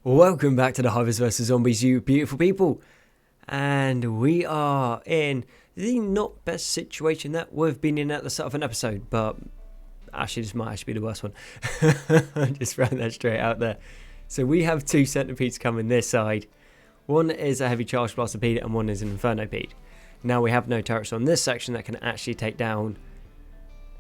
Welcome back to the Hives vs Zombies, you beautiful people. And we are in the not best situation that we've been in at the start of an episode, but actually this might actually be the worst one. Just ran that straight out there. So we have two centipedes coming this side. One is a heavy charge blastipede and one is an infernopede. Now we have no turrets on this section that can actually take down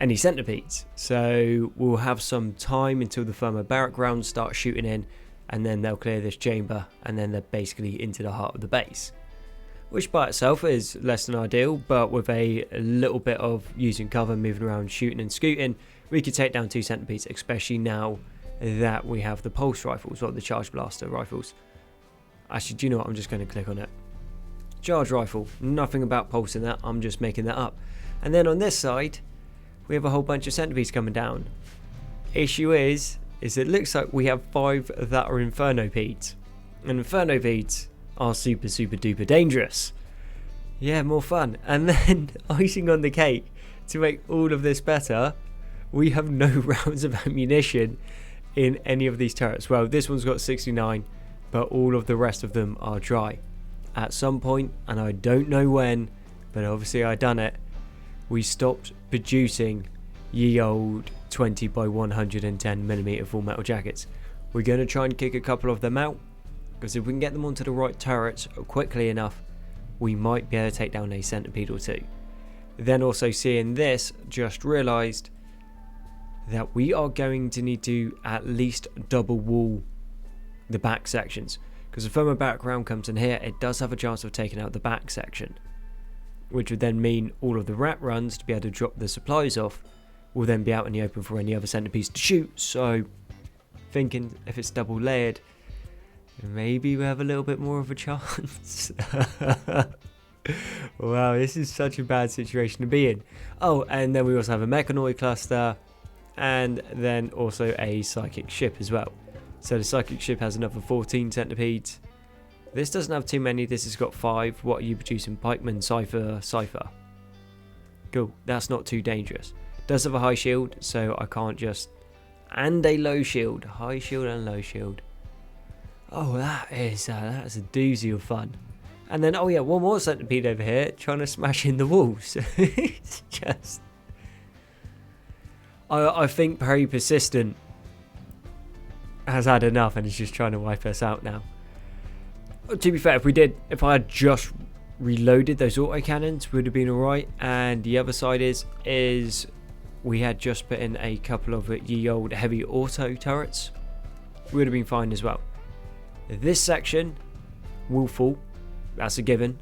any centipedes. So we'll have some time until the firmer barrack rounds start shooting in, and then they'll clear this chamber, and then they're basically into the heart of the base, which by itself is less than ideal, but with a little bit of using cover, moving around, shooting and scooting, we could take down two centipedes, especially now that we have the pulse rifles, or the charge blaster rifles. Actually, do you know what, I'm just going to click on it. Charge rifle, nothing about pulse in that, I'm just making that up. And then on this side we have a whole bunch of centipedes coming down. Issue is it looks like we have 5 that are infernopeds, and infernopeds are super duper dangerous. Yeah, more fun. And then icing on the cake, to make all of this better, we have no rounds of ammunition in any of these turrets. Well, this one's got 69, but all of the rest of them are dry. At some point, and I don't know when, but obviously I done it, we stopped producing ye old 20 by 110mm full metal jackets. We're going to try and kick a couple of them out, because if we can get them onto the right turrets quickly enough, we might be able to take down a centipede or two. Then also seeing this, just realised that we are going to need to at least double wall the back sections, because if firmer background comes in here, it does have a chance of taking out the back section, which would then mean all of the rat runs to be able to drop the supplies off will then be out in the open for any other centipedes to shoot. So thinking if it's double layered, maybe we have a little bit more of a chance. Wow, this is such a bad situation to be in. Oh, and then we also have a mechanoid cluster, and then also a psychic ship as well. So the psychic ship has another 14 centipedes. This doesn't have too many, this has got 5. What are you producing? Pikeman, Cypher. Cool, that's not too dangerous. Does have a high shield, so I can't just... And a low shield. High shield and low shield. Oh, that's a doozy of fun. And then, oh yeah, one more centipede over here trying to smash in the walls. It's just... I think Very Persistent has had enough and is just trying to wipe us out now. To be fair, if I had just reloaded those autocannons, would have been alright. And the other side is we had just put in a couple of ye old heavy auto turrets, would have been fine as well. This section will fall, that's a given,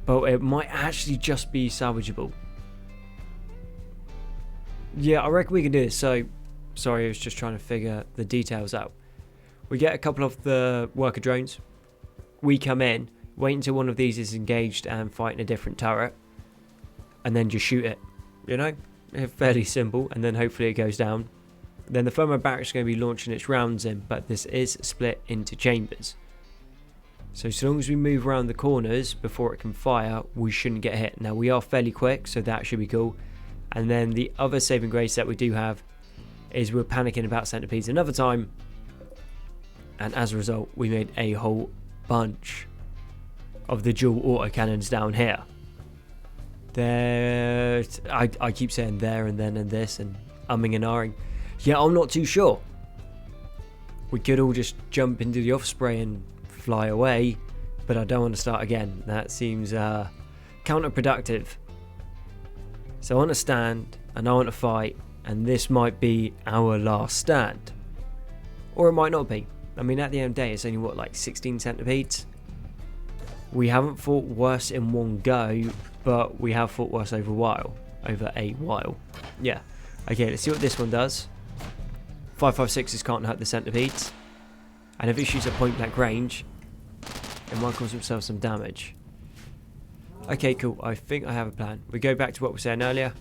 but it might actually just be salvageable. Yeah, I reckon we can do this. So sorry, I was just trying to figure the details out. We get a couple of the worker drones, we come in, wait until one of these is engaged and fight in a different turret, and then just shoot it. You know, fairly simple, and then hopefully it goes down. Then the firmer barracks is going to be launching its rounds in, but this is split into chambers. So long as we move around the corners before it can fire, we shouldn't get hit. Now we are fairly quick, so that should be cool. And then the other saving grace that we do have is we're panicking about centipedes another time, and as a result we made a whole bunch of the dual autocannons down here. There, I keep saying there and then and this and umming and ahhing. Yeah, I'm not too sure. We could all just jump into the Osprey and fly away, but I don't want to start again. That seems counterproductive. So I want to stand and I want to fight, and this might be our last stand. Or it might not be. I mean, at the end of the day, it's only what, like 16 centipedes? We haven't fought worse in one go, but we have fought worse over a while. Yeah. Okay, let's see what this one does. 5.56s can't hurt the centipedes, and if it shoots at point blank range, it might cause themselves some damage. Okay, cool. I think I have a plan. We go back to what we were saying earlier.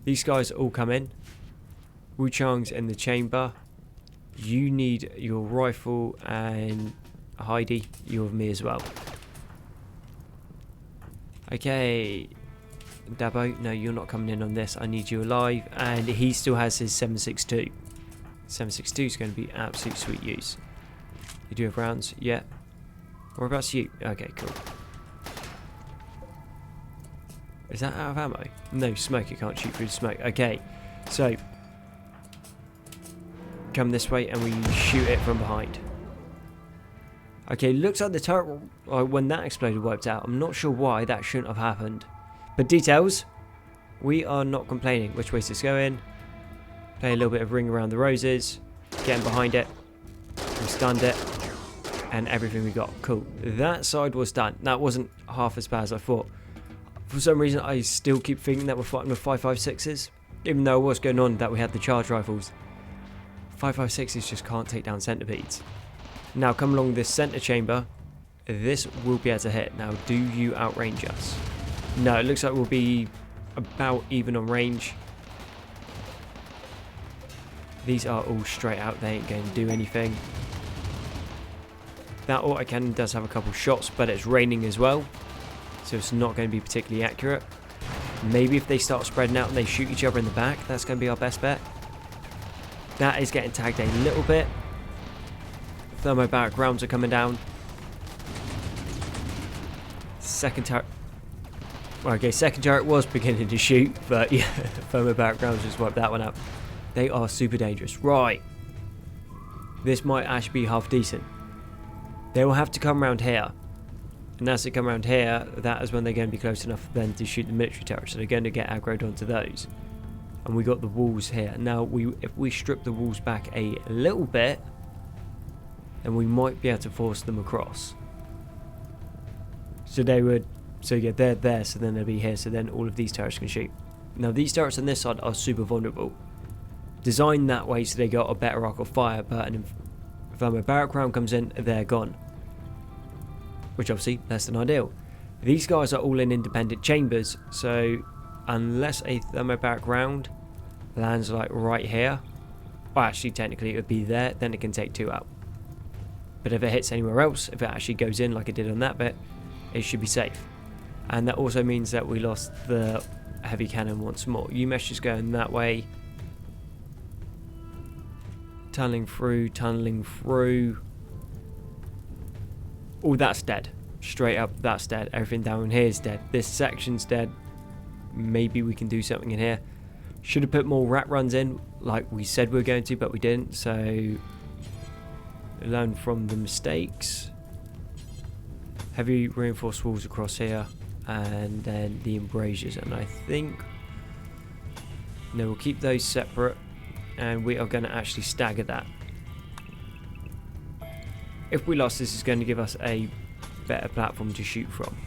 These guys all come in. Wu Chang's in the chamber. You need your rifle, and Heidi, you have me as well. Okay, Dabo, no, you're not coming in on this. I need you alive, and he still has his 7.62. 7.62 is going to be absolute sweet use. You do have rounds? Yeah. What about you? Okay, cool. Is that out of ammo? No, smoke. You can't shoot through the smoke. Okay, so come this way and we shoot it from behind. Okay, looks like the turret, when that exploded, wiped out. I'm not sure why. That shouldn't have happened. But details, we are not complaining. Which way is this going? Play a little bit of Ring Around the Roses. Getting behind it. We stunned it. And everything we got. Cool. That side was done. That wasn't half as bad as I thought. For some reason, I still keep thinking that we're fighting with 5.56s. Even though what's going on, that we had the charge rifles. 5.56s just can't take down centipedes. Now, come along this center chamber. This will be able to hit. Now, do you outrange us? No, it looks like we'll be about even on range. These are all straight out. They ain't going to do anything. That autocannon does have a couple shots, but it's raining as well. So it's not going to be particularly accurate. Maybe if they start spreading out and they shoot each other in the back, that's going to be our best bet. That is getting tagged a little bit. Thermobaric rounds are coming down. Second turret. Well, okay, second turret was beginning to shoot, but yeah, thermobaric rounds just wiped that one out. They are super dangerous. Right. This might actually be half decent. They will have to come around here. And as they come around here, that is when they're going to be close enough for them to shoot the military turrets. So they're going to get aggroed onto those. And we got the walls here. Now, if we strip the walls back a little bit, then we might be able to force them across. So they would, so yeah, they're there, so then they'll be here, so then all of these turrets can shoot. Now, these turrets on this side are super vulnerable. Designed that way so they got a better arc of fire, but if a barrack round comes in, they're gone. Which obviously, less than ideal. These guys are all in independent chambers, so unless a thermobaric round lands like right here, well actually technically it would be there, then it can take 2 out. But if it hits anywhere else, if it actually goes in like it did on that bit, it should be safe. And that also means that we lost the heavy cannon once more. UMesh is going that way. Tunneling through. Oh, that's dead. Straight up, that's dead. Everything down here is dead. This section's dead. Maybe we can do something in here. Should have put more rat runs in, like we said we were going to, but we didn't. So, learn from the mistakes. Heavy reinforced walls across here. And then the embrasures. And I think... no, we'll keep those separate. And we are going to actually stagger that. If we lost, this is going to give us a better platform to shoot from.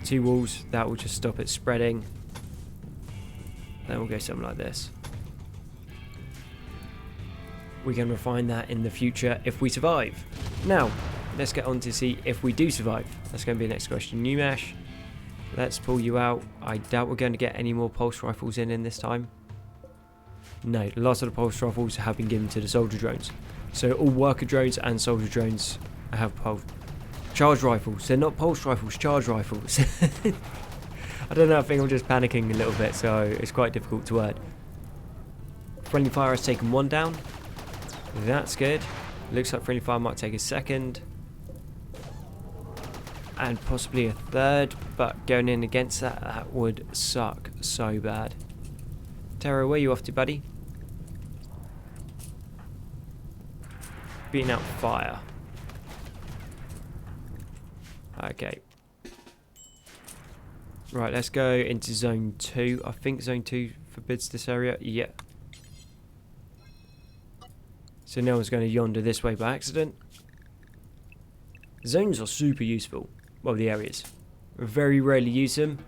Two walls, that will just stop it spreading. Then we'll go something like this. We can refine that in the future if we survive. Now, let's get on to see if we do survive. That's going to be the next question. UMesh, let's pull you out. I doubt we're going to get any more pulse rifles in this time. No, the last of the pulse rifles have been given to the soldier drones. So all worker drones and soldier drones have charge rifles. They're not pulse rifles, charge rifles. I don't know, I think I'm just panicking a little bit, so it's quite difficult to word. Friendly fire has taken 1 down. That's good. Looks like friendly fire might take a second. And possibly a third, but going in against that, that would suck so bad. Terror, where are you off to, buddy? Beating out fire. Okay. Right, let's go into zone 2. I think zone 2 forbids this area. Yeah. So no one's going to yonder this way by accident. Zones are super useful. Well, the areas. Very rarely use them.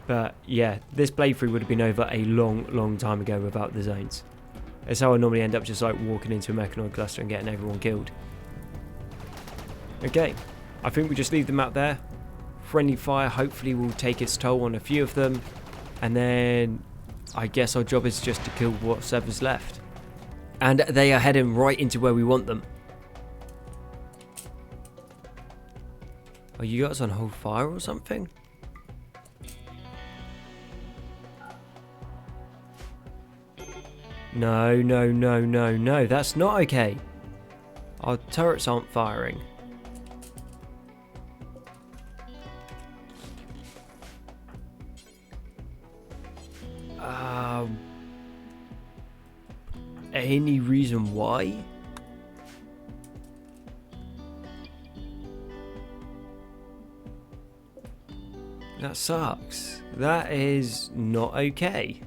But yeah, this playthrough would have been over a long time ago without the zones. It's how I normally end up, just like walking into a mechanoid cluster and getting everyone killed. Okay, I think we just leave them out there. Friendly fire hopefully will take its toll on a few of them. And then I guess our job is just to kill whatever's left. And they are heading right into where we want them. Are you guys on hold fire or something? No, no, no, no, no. That's not okay. Our turrets aren't firing. Any reason why? That sucks. That is not okay.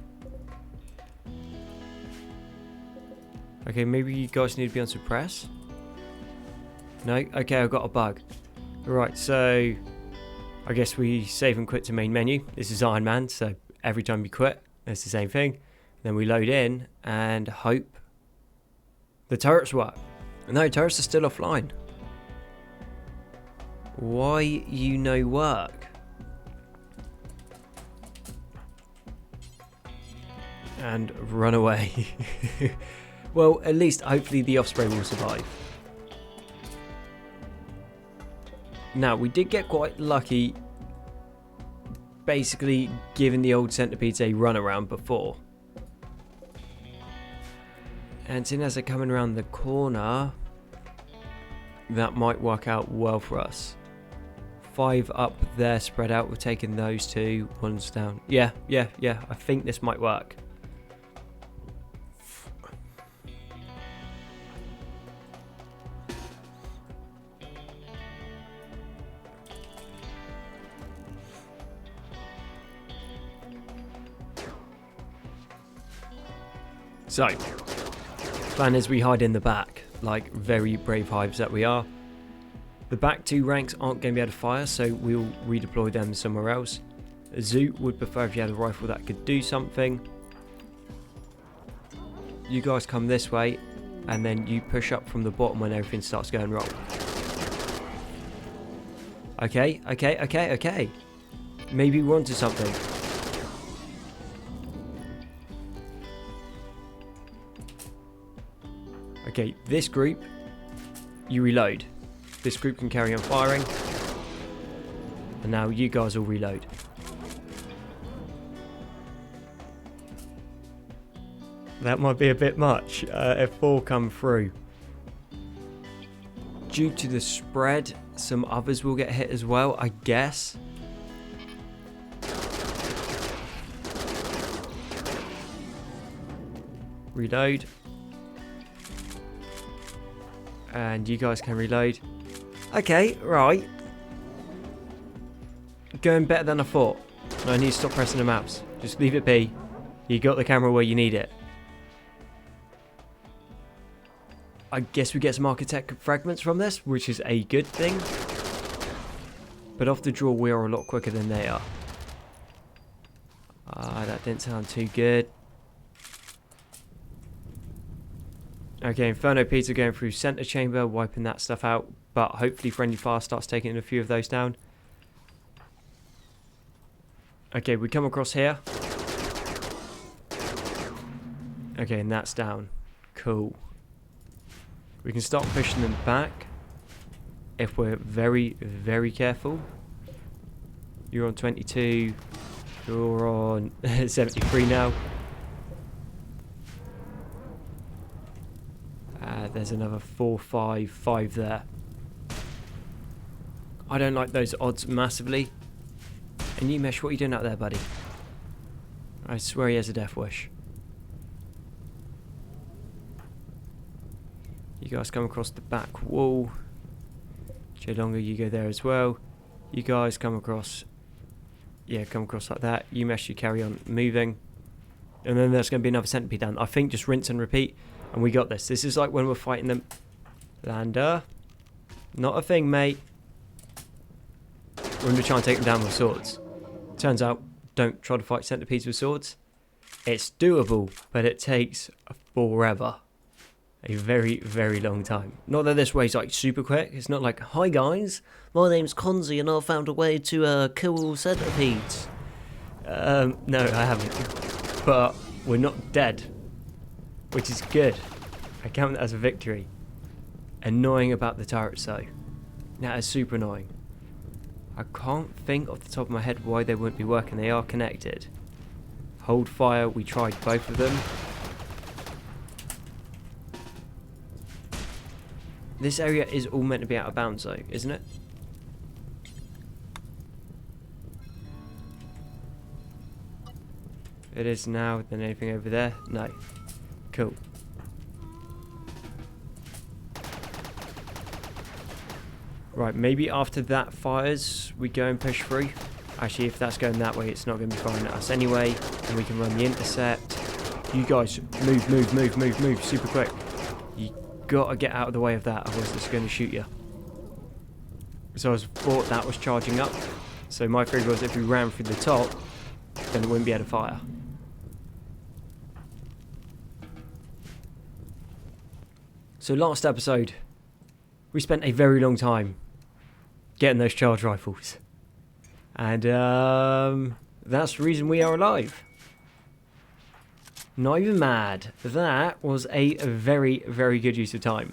Okay, maybe you guys need to be on suppress? No? Okay, I've got a bug. Right, so I guess we save and quit to main menu. This is Ironman, so every time you quit, it's the same thing. Then we load in and hope the turrets work. No, turrets are still offline. Why you no work? And run away. Well, at least hopefully the Osprey will survive. Now, we did get quite lucky basically giving the old centipedes a run around before. And seeing as they're coming around the corner, that might work out well for us. 5 up there spread out, we're taking those 2, one's down. Yeah, I think this might work. So, plan is we hide in the back, like very brave hives that we are. The back 2 ranks aren't going to be able to fire, so we'll redeploy them somewhere else. A Zoo would prefer if you had a rifle that could do something. You guys come this way, and then you push up from the bottom when everything starts going wrong. Okay. Maybe we're onto something. Okay, this group, you reload. This group can carry on firing. And now you guys will reload. That might be a bit much if 4 come through. Due to the spread, some others will get hit as well, I guess. Reload. And you guys can reload. Okay, right. Going better than I thought. I need to stop pressing the maps. Just leave it be. You got the camera where you need it. I guess we get some architect fragments from this, which is a good thing. But off the draw, we are a lot quicker than they are. That didn't sound too good. Okay, Inferno Peter going through center chamber, wiping that stuff out. But hopefully Friendly Fire starts taking a few of those down. Okay, we come across here. Okay, and that's down. Cool. We can start pushing them back if we're very, very careful. You're on 22. You're on 73 now. There's another 4, 5, 5 there. I don't like those odds massively. And you Mesh, what are you doing out there, buddy? I swear he has a death wish. You guys come across the back wall. Longer, you go there as well. You guys come across. Yeah, come across like that. You Mesh, you carry on moving. And then there's going to be another centipede down. I think just rinse and repeat. And we got this. This is like when we're fighting them. Lander. Not a thing, mate. We're going to try and take them down with swords. Turns out, don't try to fight centipedes with swords. It's doable, but it takes forever. A very, very long time. Not that this way's like super quick. It's not like, hi guys, my name's Konzi and I found a way to kill centipedes. No, I haven't. But we're not dead. Which is good. I count that as a victory. Annoying about the turrets though. That is super annoying. I can't think off the top of my head why they wouldn't be working. They are connected. Hold fire, we tried both of them. This area is all meant to be out of bounds though, isn't it? It is now. Then anything over there? No. Cool. Right, maybe after that fires, we go and push through. Actually, if that's going that way, it's not going to be firing at us anyway. And we can run the intercept. You guys, move, super quick. You gotta get out of the way of that, otherwise it's going to shoot you. So I thought that was charging up. So my theory was if we ran through the top, then it wouldn't be able to fire. So last episode, we spent a very long time getting those charge rifles. And that's the reason we are alive. Not even mad. That was a very, very good use of time.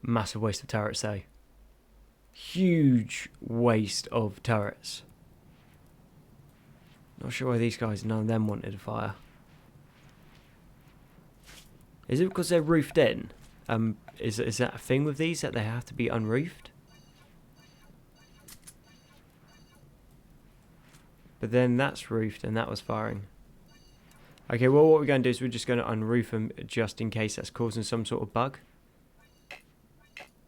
Massive waste of turrets though. Huge waste of turrets. Not sure why these guys, none of them wanted to fire. Is it because they're roofed in? Is that a thing with these, that they have to be unroofed? But then that's roofed and that was firing. Okay, well what we're going to do is we're just going to unroof them just in case that's causing some sort of bug.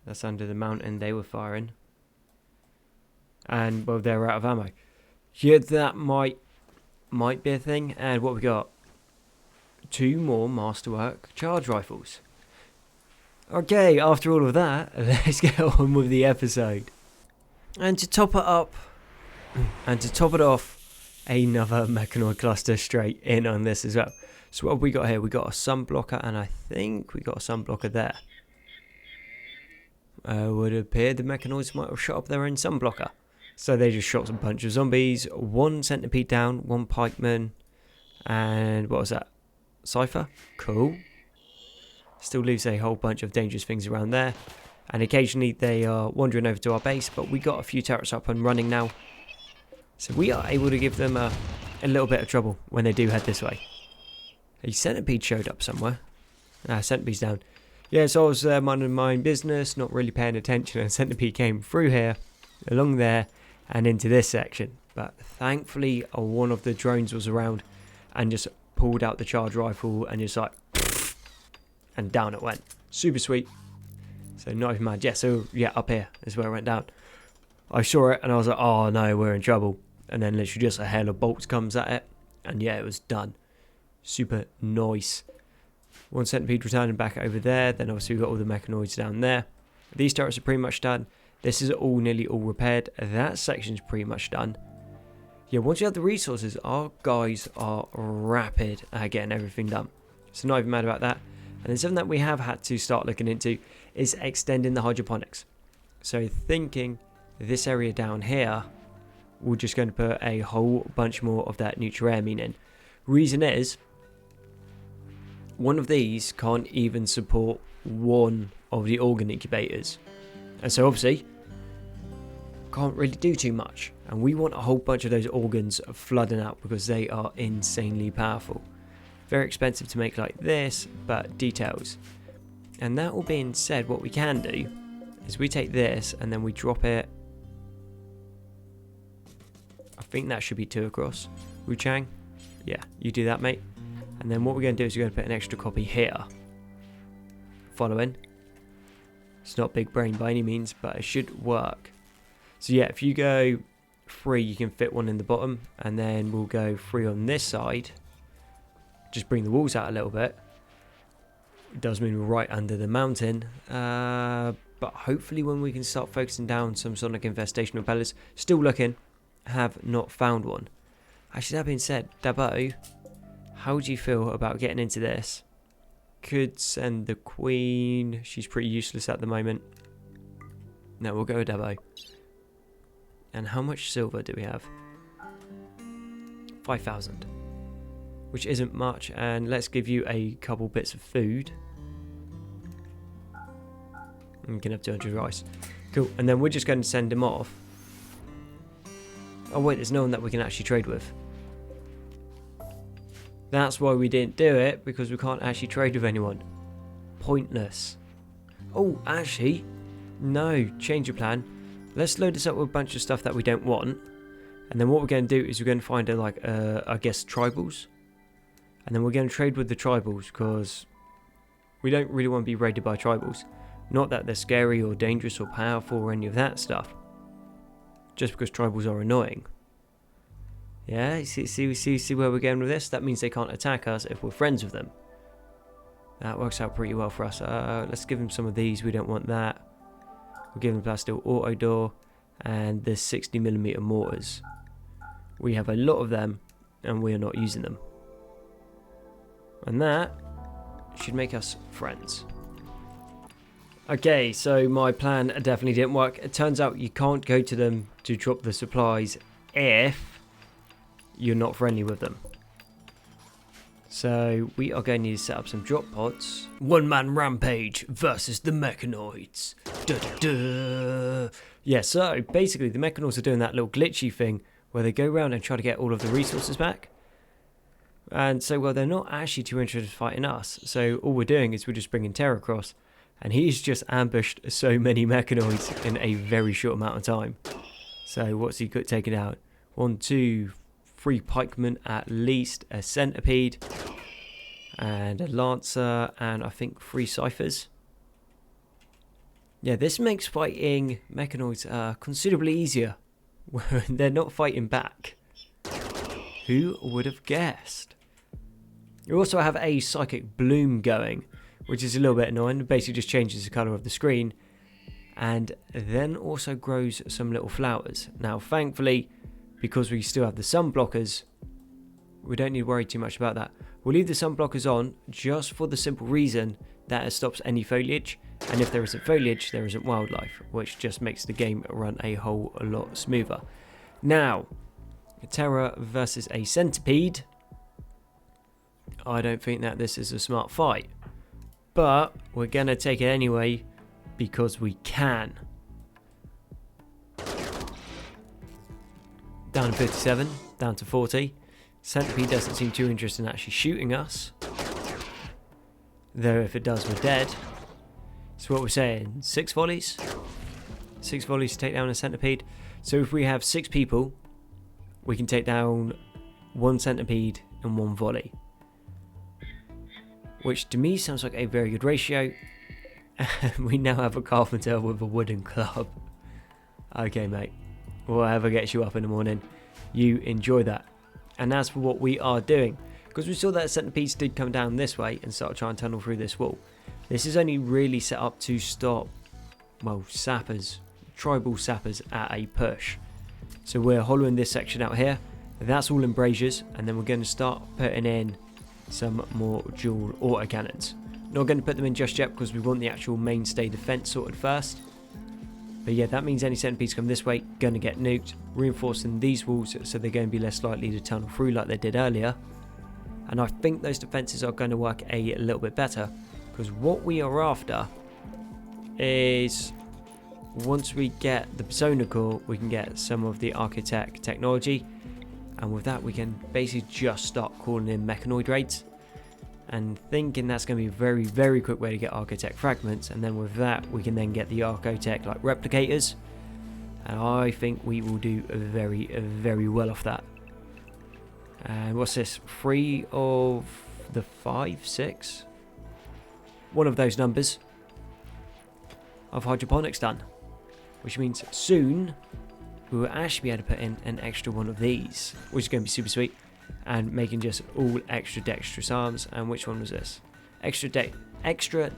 That's under the mountain they were firing. And, well, they're out of ammo. Yeah, that might be a thing. And what we got? 2 more Masterwork charge rifles. Okay, after all of that, let's get on with the episode. And to top it up, and to top it off, another mechanoid cluster straight in on this as well. So what have we got here? We got a sunblocker, and I think we got a sunblocker there. Would appear the mechanoids might have shot up their own sunblocker. So they just shot some bunch of zombies, 1 centipede down, 1 pikeman, and what was that? Cypher? Cool. Still leaves a whole bunch of dangerous things around there. And occasionally they are wandering over to our base, but we got a few turrets up and running now. So we are able to give them a little bit of trouble when they do head this way. A centipede showed up somewhere. Centipede's down. Yeah, so I was minding my own business, not really paying attention, and a centipede came through here, along there, and into this section. But thankfully, one of the drones was around and just pulled out the charge rifle and just like, and down it went. Super sweet. So not even mad. Yeah, so yeah, up here is where it went down. I saw it and I was like, oh no, we're in trouble. And then literally just a hail of bolts comes at it. And yeah, it was done. Super nice. 1 centipede returning back over there. Then obviously we've got all the mechanoids down there. These turrets are pretty much done. This is all nearly all repaired. That section's pretty much done. Yeah, once you have the resources, our guys are rapid at getting everything done. So not even mad about that. And then something that we have had to start looking into is extending the hydroponics. So thinking this area down here, we're just going to put a whole bunch more of that Nutriamine in. Reason is, one of these can't even support one of the organ incubators. And so obviously, can't really do too much. And we want a whole bunch of those organs flooding out because they are insanely powerful. Very expensive to make like this, but details. And that all being said, what we can do is we take this and then we drop it. I think that should be 2 across. Wu Chang? Yeah, you do that, mate. And then what we're going to do is we're going to put an extra copy here. Following. It's not big brain by any means, but it should work. So yeah, if you go 3, you can fit 1 in the bottom. And then we'll go 3 on this side. Just bring the walls out a little bit. It does mean we're right under the mountain. But hopefully when we can start focusing down some sonic infestation repellers. Still looking. Have not found one. Actually, that being said, Dabo, how do you feel about getting into this? Could send the queen. She's pretty useless at the moment. No, we'll go with Dabo. And how much silver do we have? 5,000. Which isn't much. And let's give you a couple bits of food. You can have 200 rice. Cool. And then we're just going to send him off. Oh wait, there's no one that we can actually trade with. That's why we didn't do it, because we can't actually trade with anyone. Pointless. Oh, actually, no, change your plan. Let's load this up with a bunch of stuff that we don't want. And then what we're going to do is we're going to find, I guess, tribals. And then we're going to trade with the tribals because we don't really want to be raided by tribals. Not that they're scary or dangerous or powerful or any of that stuff. Just because tribals are annoying. Yeah, see where we're going with this? That means they can't attack us if we're friends with them. That works out pretty well for us. Let's give them some of these. We don't want that. We'll give them Plasteel Auto Door and the 60mm mortars. We have a lot of them and we are not using them. And that should make us friends. Okay, so my plan definitely didn't work. It turns out you can't go to them to drop the supplies if you're not friendly with them. So we are going to need to set up some drop pods. One man rampage versus the mechanoids. Da, da, da. Yeah, so basically the mechanoids are doing that little glitchy thing where they go around and try to get all of the resources back. And so, well, they're not actually too interested in fighting us. So all we're doing is we're just bringing Terror across. And he's just ambushed so many mechanoids in a very short amount of time. So what's he taken out? 1, 2, 3 pikemen at least, a centipede, and a lancer, and I think 3 ciphers. Yeah, this makes fighting mechanoids considerably easier when they're not fighting back. Who would have guessed? You also have a psychic bloom going, which is a little bit annoying. It basically just changes the colour of the screen and then also grows some little flowers. Now thankfully, because we still have the sun blockers, we don't need to worry too much about that. We'll leave the sun blockers on just for the simple reason that it stops any foliage, and if there isn't foliage there isn't wildlife, which just makes the game run a whole lot smoother. Now, Terror versus a centipede. I don't think that this is a smart fight. But we're going to take it anyway because we can. Down to 57, down to 40. Centipede doesn't seem too interested in actually shooting us. Though if it does, we're dead. So what we're saying, 6 volleys? 6 volleys to take down a centipede. So if we have 6 people, we can take down 1 centipede in 1 volley. Which to me sounds like a very good ratio. And we now have a carpenter with a wooden club. Okay, mate. Whatever gets you up in the morning, you enjoy that. And as for what we are doing, because we saw that centipedes did come down this way and start trying to tunnel through this wall. This is only really set up to stop, well, sappers, tribal sappers at a push. So we're hollowing this section out here. That's all embrasures, and then we're going to start putting in some more dual autocannons. Not going to put them in just yet because we want the actual mainstay defense sorted first. But yeah, that means any centipedes come this way, going to get nuked, reinforcing these walls so they're going to be less likely to tunnel through like they did earlier. And I think those defenses are going to work a little bit better, because what we are after is, once we get the Persona Core, we can get some of the Architect technology, and with that we can basically just start calling in mechanoid raids, and thinking that's going to be a very, very quick way to get Architect fragments, and then with that we can then get the Architect like replicators, and I think we will do very, very well off that. And what's this? 3 of the 5, 6? One of those numbers of hydroponics done, which means soon we will actually be able to put in an extra one of these, which is going to be super sweet, and making just all extra dexterous arms. And which one was this? Extra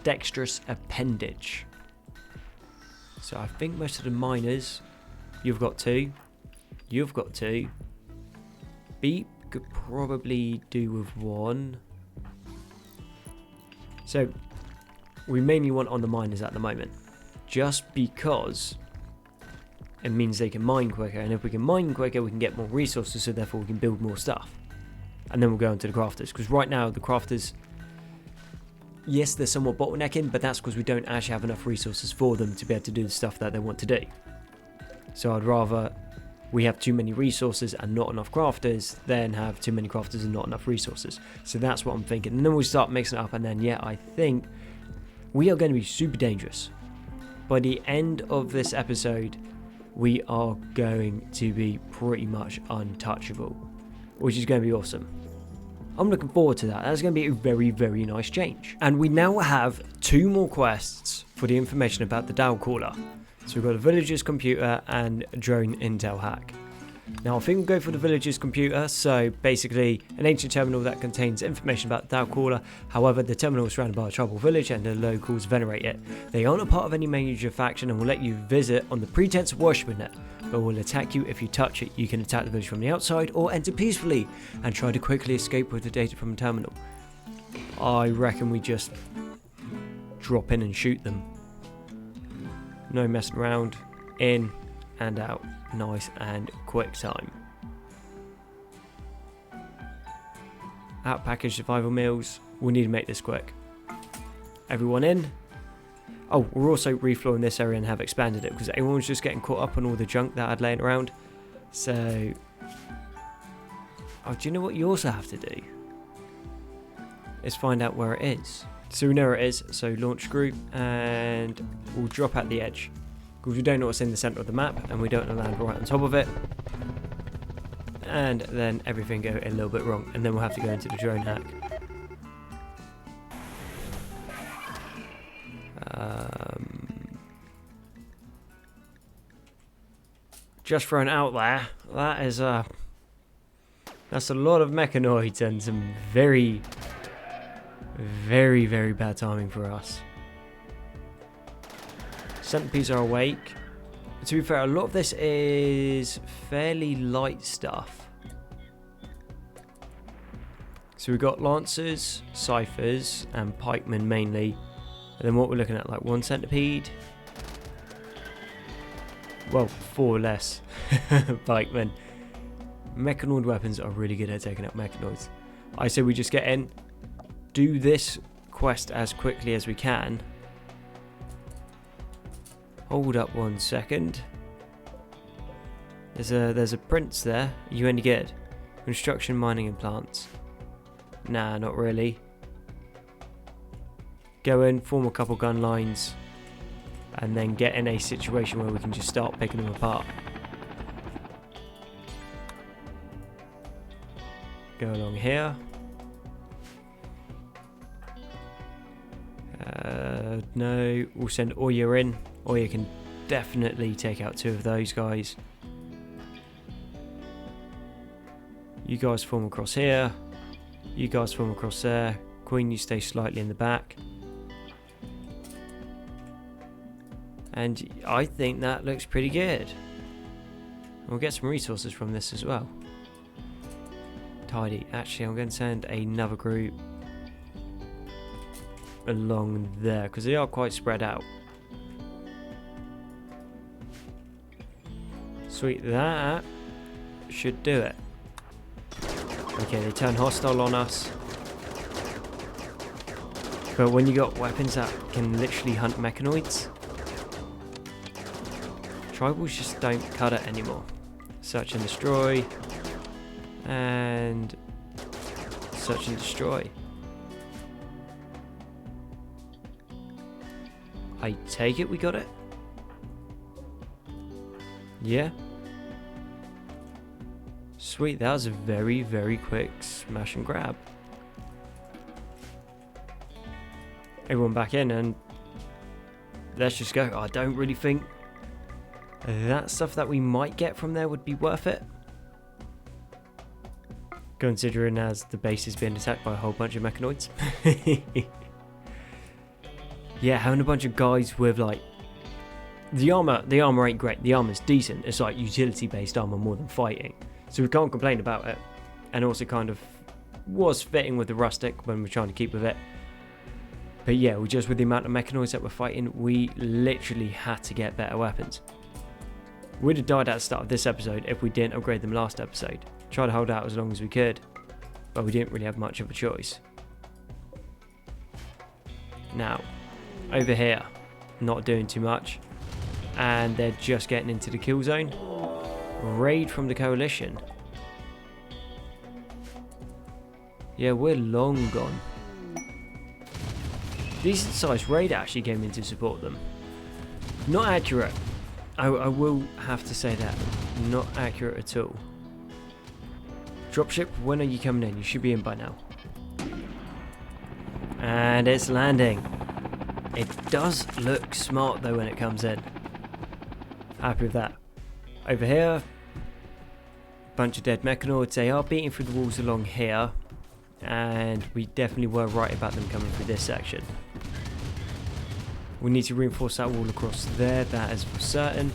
dexterous appendage. So I think most of the miners, you've got 2, you've got 2. Beep could probably do with 1. So we mainly want on the miners at the moment, just because it means they can mine quicker, and if we can mine quicker we can get more resources, so therefore we can build more stuff. And then we'll go into the crafters, because right now the crafters, yes, they're somewhat bottlenecking, but that's because we don't actually have enough resources for them to be able to do the stuff that they want to do. So I'd rather we have too many resources and not enough crafters than have too many crafters and not enough resources. So that's what I'm thinking, and then we'll start mixing it up, and then yeah, I think we are going to be super dangerous. By the end of this episode, we are going to be pretty much untouchable, which is going to be awesome. I'm looking forward to that. That's going to be a very, very nice change. And we now have 2 more quests for the information about the Dow Caller. So we've got a villager's computer and a drone intel hack. Now I think we'll go for the villager's computer, so basically an ancient terminal that contains information about the Dow Caller. However, the terminal is surrounded by a tribal village and the locals venerate it. They aren't a part of any major faction and will let you visit on the pretense of worshipping it, but will attack you if you touch it. You can attack the village from the outside or enter peacefully and try to quickly escape with the data from the terminal. I reckon we just drop in and shoot them. No messing around, in and out. Nice and quick time. Out package survival meals. We need to make this quick. Everyone in. Oh, we're also reflooring this area and have expanded it because everyone was just getting caught up on all the junk that I'd laying around. So, oh, do you know what you also have to do? Is find out where it is. So we know where it is. So launch group and we'll drop at the edge. Because we don't know what's in the centre of the map and we don't want to land right on top of it. And then everything go a little bit wrong and then we'll have to go into the drone hack. Just thrown out there, that is that's a lot of mechanoids and some very, very, very bad timing for us. Centipedes are awake. To be fair, a lot of this is fairly light stuff. So we've got lancers, ciphers, and pikemen mainly. And then what we're looking at, like 1 centipede. Well, 4 less pikemen. Mechanoid weapons are really good at taking out mechanoids. I say we just get in, do this quest as quickly as we can. Hold up 1 second. There's a prince there. Are you any good? Construction, mining and plants. Nah, not really. Go in, form a couple gun lines, and then get in a situation where we can just start picking them apart. Go along here. No, we'll send Oya in. Oya can definitely take out 2 of those guys. You guys form across here. You guys form across there. Queen, you stay slightly in the back. And I think that looks pretty good. We'll get some resources from this as well. Tidy. Actually, I'm going to send another group along there because they are quite spread out. Sweet, that should do it. Okay, they turn hostile on us. But when you got weapons that can literally hunt mechanoids, tribals just don't cut it anymore. Search and destroy. And search and destroy. I take it we got it? Yeah. Sweet, that was a very, very quick smash and grab. Everyone back in and let's just go. I don't really think that stuff that we might get from there would be worth it. Considering as the base is being attacked by a whole bunch of mechanoids. Yeah, having a bunch of guys with like the armor ain't great. The armor's decent. It's like utility based armor more than fighting. So we can't complain about it. And also kind of was fitting with the rustic when we're trying to keep with it. But yeah, we just with the amount of mechanoids that we're fighting, we literally had to get better weapons. We'd have died at the start of this episode if we didn't upgrade them last episode. Try to hold out as long as we could, but we didn't really have much of a choice. Now, over here, not doing too much, and they're just getting into the kill zone. Raid from the coalition. Yeah, we're long gone. Decent sized raid actually came in to support them. Not accurate. I will have to say that. Not accurate at all. Dropship, when are you coming in? You should be in by now. And it's landing. It does look smart though when it comes in. Happy with that. Over here, bunch of dead mechanoids. They are beating through the walls along here, and we definitely were right about them coming through this section. We need to reinforce that wall across there, that is for certain.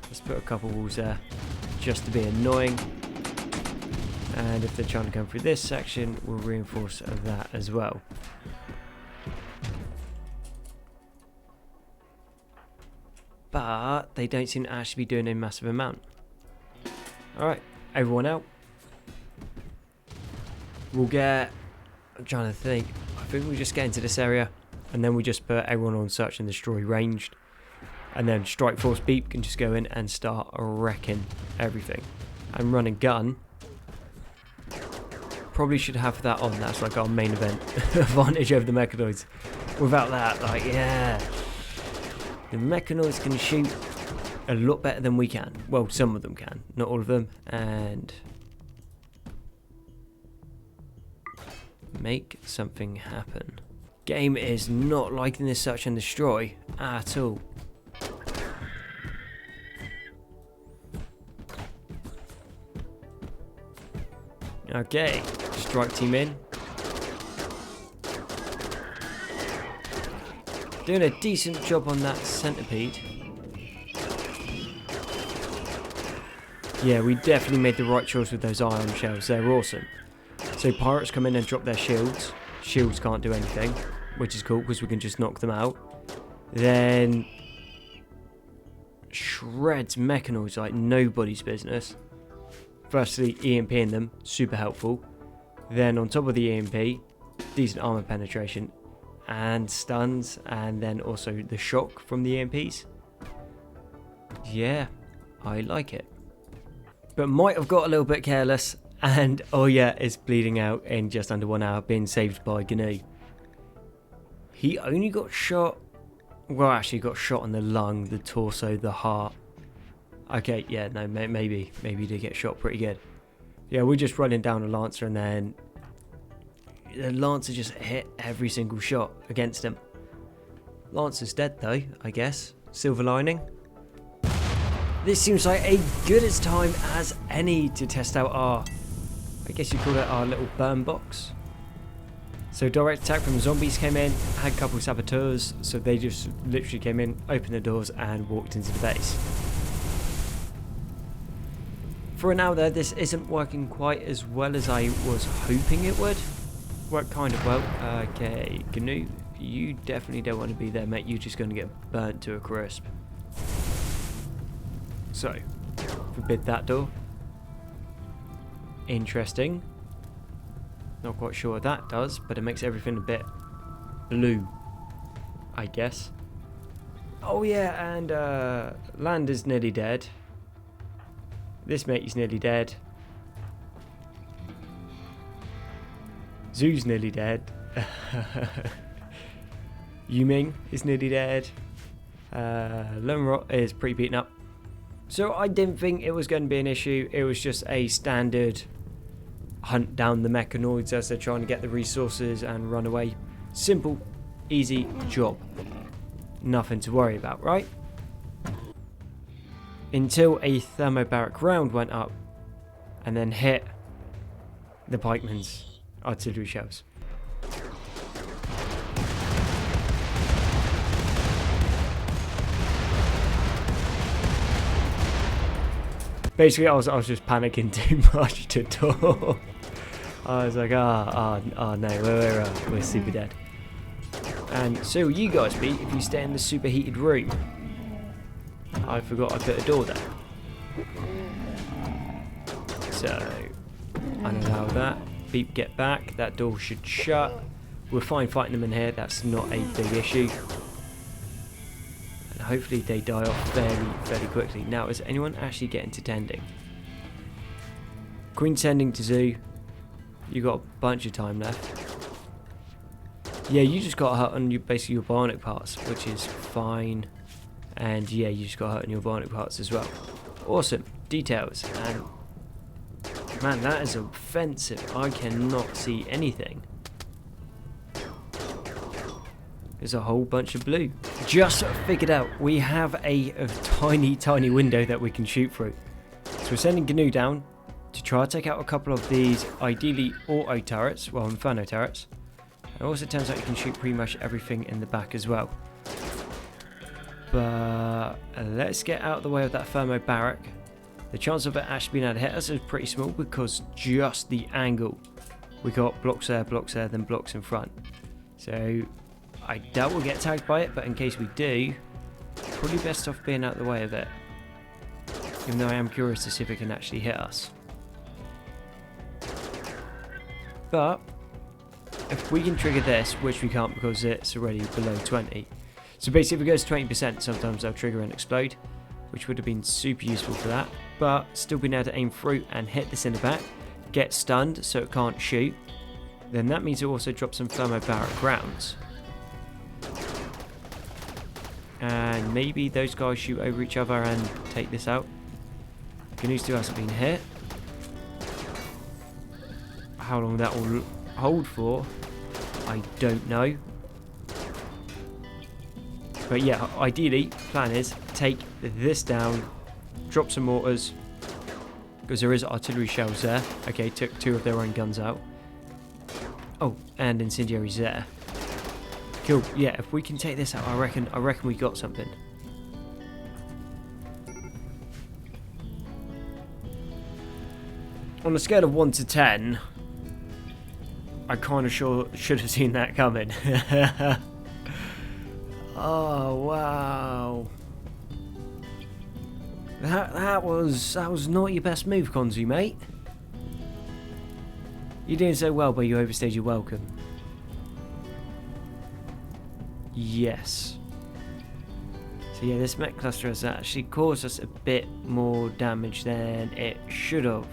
Let's put a couple walls there just to be annoying, and if they're trying to come through this section, we'll reinforce that as well. But they don't seem to actually be doing a massive amount. Alright, everyone out. We'll get... I'm trying to think. I think we just get into this area, and then we just put everyone on search and destroy ranged. And then Strike Force Beep can just go in and start wrecking everything. And Run and Gun. Probably should have that on. That's like our main event advantage over the mechanoids. Without that, like, yeah. The mechanoids can shoot a lot better than we can. Well, some of them can, not all of them. And make something happen. Game is not liking this search and destroy at all. Okay, strike team in. Doing a decent job on that centipede. Yeah, we definitely made the right choice with those ion shells. They're awesome. So pirates come in and drop their shields. Shields can't do anything, which is cool because we can just knock them out. Then shreds mechanoids like nobody's business. Firstly, EMPing them, super helpful. Then on top of the EMP, decent armor penetration and stuns, and then also the shock from the EMPs. Yeah, I like it. But might have got a little bit careless, and oh yeah, it's bleeding out in just under 1 hour, being saved by GNU. He only got shot, well actually got shot in the lung, the torso, the heart. Okay, yeah, no, maybe he did get shot pretty good. Yeah, we're just running down a Lancer, and then the Lancer just hit every single shot against him. Lancer's dead though, I guess. Silver lining. This seems like a good as time as any to test out our, I guess you call it our little burn box. So direct attack from zombies came in, had a couple of saboteurs, so they just literally came in, opened the doors and walked into the base. For now though, this isn't working quite as well as I was hoping it would. Worked kind of well. Okay, GNU, you definitely don't want to be there, mate. You're just going to get burnt to a crisp. So, forbid that door. Interesting. Not quite sure what that does, but it makes everything a bit blue, I guess. Oh yeah, and Lander's nearly dead. This mate is nearly dead. Zoo's nearly dead. Yuming is nearly dead. Lemrot is pretty beaten up. So I didn't think it was going to be an issue. It was just a standard hunt down the mechanoids as they're trying to get the resources and run away. Simple, easy job. Nothing to worry about, right? Until a thermobaric round went up and then hit the pikemen's artillery shells. Basically, I was just panicking too much to talk. I was like, no, we're super dead. And so will you guys be if you stay in the superheated room. I forgot I put a door there. So, unallow that. Beep, get back. That door should shut. We're fine fighting them in here. That's not a big issue. And hopefully they die off fairly quickly. Now, is anyone actually getting to tending? Queen tending to zoo. You got a bunch of time left. Yeah, you just got hurt on basically your bionic parts, which is fine. And yeah, you just got hurt on your bionic parts as well. Awesome. Details. And man, that is offensive. I cannot see anything. There's a whole bunch of blue. Just figured out we have a tiny window that we can shoot through. So we're sending GNU down to try to take out a couple of these, ideally auto turrets, well, inferno turrets. It also turns out you can shoot pretty much everything in the back as well. But let's get out of the way of that thermo barrack. The chance of it actually being able to hit us is pretty small because just the angle. We got blocks there, then blocks in front. So I doubt we'll get tagged by it, but in case we do, probably best off being out of the way of it. Even though I am curious to see if it can actually hit us. But if we can trigger this, which we can't because it's already below 20. So basically if it goes to 20%, sometimes they'll trigger and explode, which would have been super useful for that. But still being able to aim through and hit this in the back, get stunned so it can't shoot, then that means it also drops some thermo barrack rounds. And maybe those guys shoot over each other and take this out. GNU still hasn't been hit. How long that will hold for, I don't know. But yeah, ideally, plan is take this down, drop some mortars, because there is artillery shells there. Okay, took 2 of their own guns out. Oh, and incendiaries there. Cool. Yeah, if we can take this out, I reckon we got something. On a scale of 1 to 10, I kind of should have seen that coming. Oh wow, that was not your best move, Konzu, mate. You're doing so well, but you overstayed your welcome. Yes. So yeah, this mech cluster has actually caused us a bit more damage than it should have.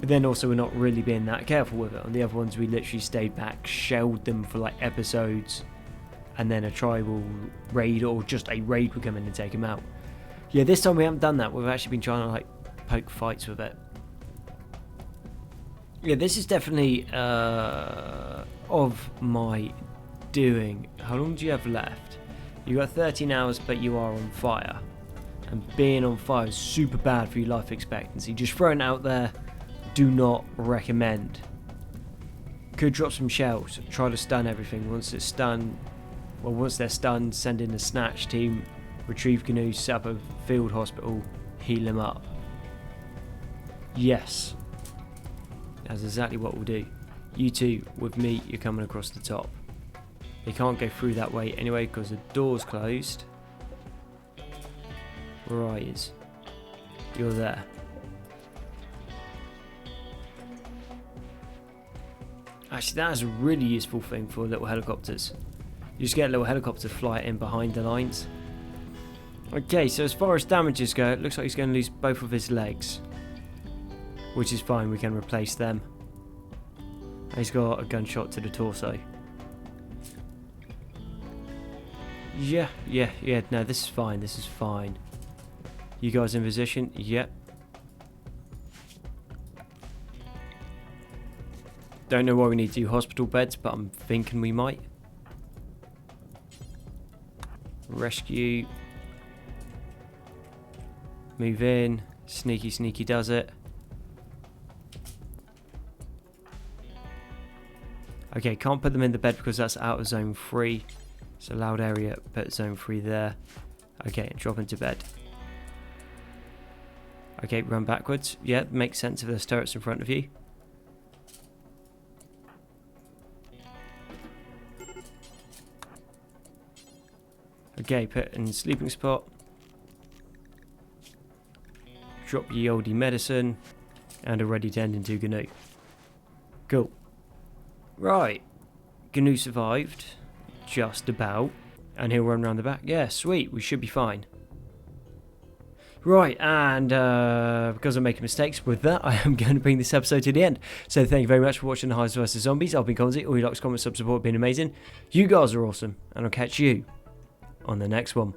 But then also we're not really being that careful with it. On the other ones we literally stayed back, shelled them for like episodes, and then a tribal raid or just a raid would come in and take them out. Yeah, this time we haven't done that. We've actually been trying to like poke fights with it. Yeah, this is definitely of my doing. How long do you have left? You got 13 hours, but you are on fire. And being on fire is super bad for your life expectancy. Just throwing it out there, do not recommend. Could drop some shells, try to stun everything. Once it's stunned, well, once they're stunned, send in a snatch team, retrieve GNU, set up a field hospital, heal them up. Yes, that's exactly what we'll do. You two, with me, you're coming across the top. They can't go through that way anyway because the door's closed. Right, you're there. Actually, that is a really useful thing for little helicopters. You just get a little helicopter, fly it in behind the lines. Okay, so as far as damages go, it looks like he's going to lose both of his legs. Which is fine, we can replace them. And he's got a gunshot to the torso. Yeah, no, this is fine. You guys in position? Yep. Don't know why we need to do hospital beds, but I'm thinking we might. Rescue. Move in. Sneaky does it. Okay, can't put them in the bed because that's out of zone 3. It's a loud area, put zone 3 there. Okay, drop into bed. Okay, run backwards. Yeah, makes sense if there's turrets in front of you. Okay, put in sleeping spot. Drop ye oldie medicine. And are ready to end into GNU. Cool. Right. GNU survived. Just about. And he'll run around the back. Yeah, sweet. We should be fine. Right, and because I'm making mistakes with that, I am going to bring this episode to the end. So thank you very much for watching the Hives vs Zombies. I've been Conzi. All your likes, comments, sub support have been amazing. You guys are awesome, and I'll catch you on the next one.